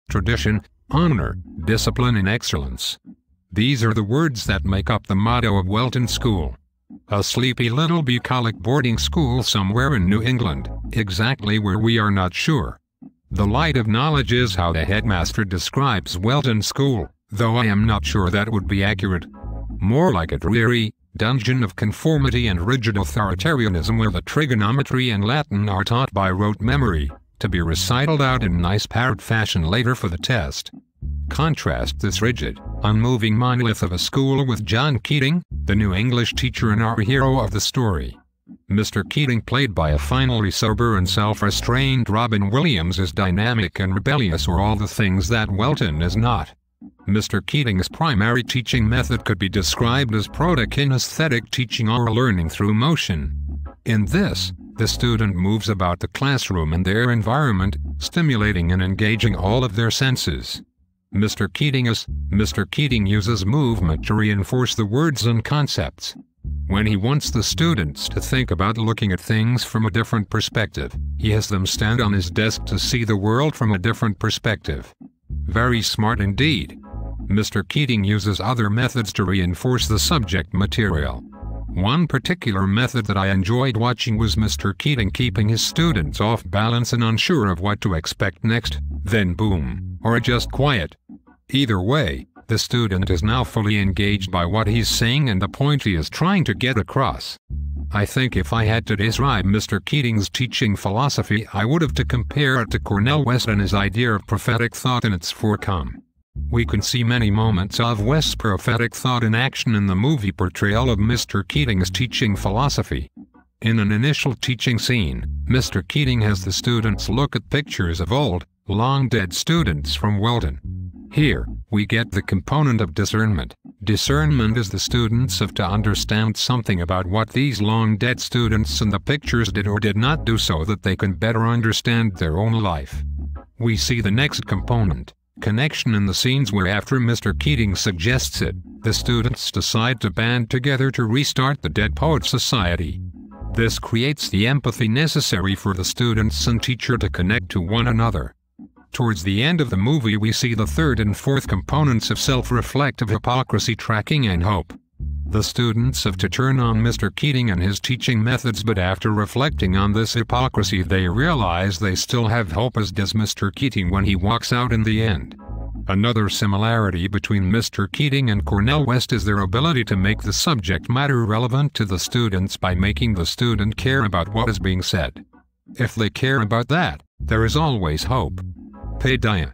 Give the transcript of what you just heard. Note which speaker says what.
Speaker 1: tradition, honor, discipline and excellence. These are the words that make up the motto of Welton School. A sleepy little bucolic boarding school somewhere in New England, exactly where we are not sure. The light of knowledge is how the headmaster describes Welton School, though I am not sure that would be accurate. More like a dreary dungeon of conformity and rigid authoritarianism where the trigonometry and Latin are taught by rote memory, to be recited out in nice parrot fashion later for the test. Contrast this rigid, unmoving monolith of a school with John Keating, the new English teacher and our hero of the story. Mr. Keating, played by a finally sober and self-restrained Robin Williams, is dynamic and rebellious, or all the things that Welton is not. Mr. Keating's primary teaching method could be described as proto-kinesthetic teaching, or learning through motion. In this, the student moves about the classroom and their environment, stimulating and engaging all of their senses. Mr. Keating uses movement to reinforce the words and concepts. When he wants the students to think about looking at things from a different perspective, he has them stand on his desk to see the world from a different perspective. Very smart indeed. Mr. Keating uses other methods to reinforce the subject material. One particular method that I enjoyed watching was Mr. Keating keeping his students off balance and unsure of what to expect next, then boom, or just quiet. Either way, the student is now fully engaged by what he's saying and the point he is trying to get across. I think if I had to describe Mr. Keating's teaching philosophy, I would have to compare it to Cornel West and his idea of prophetic thought in its form. We can see many moments of West's prophetic thought in action in the movie portrayal of Mr. Keating's teaching philosophy. In an initial teaching scene, Mr. Keating has the students look at pictures of old, long-dead students from Welton. Here, we get the component of discernment. Discernment is the students have to understand something about what these long-dead students in the pictures did or did not do so that they can better understand their own life. We see the next component, connection, in the scenes where, after Mr. Keating suggests it, the students decide to band together to restart the Dead Poets Society. This creates the empathy necessary for the students and teacher to connect to one another. Towards the end of the movie, we see the third and fourth components of self-reflective hypocrisy, tracking and hope. The students have to turn on Mr. Keating and his teaching methods, but after reflecting on this hypocrisy they realize they still have hope, as does Mr. Keating when he walks out in the end. Another similarity between Mr. Keating and Cornel West is their ability to make the subject matter relevant to the students by making the student care about what is being said. If they care about that, there is always hope. Paideia.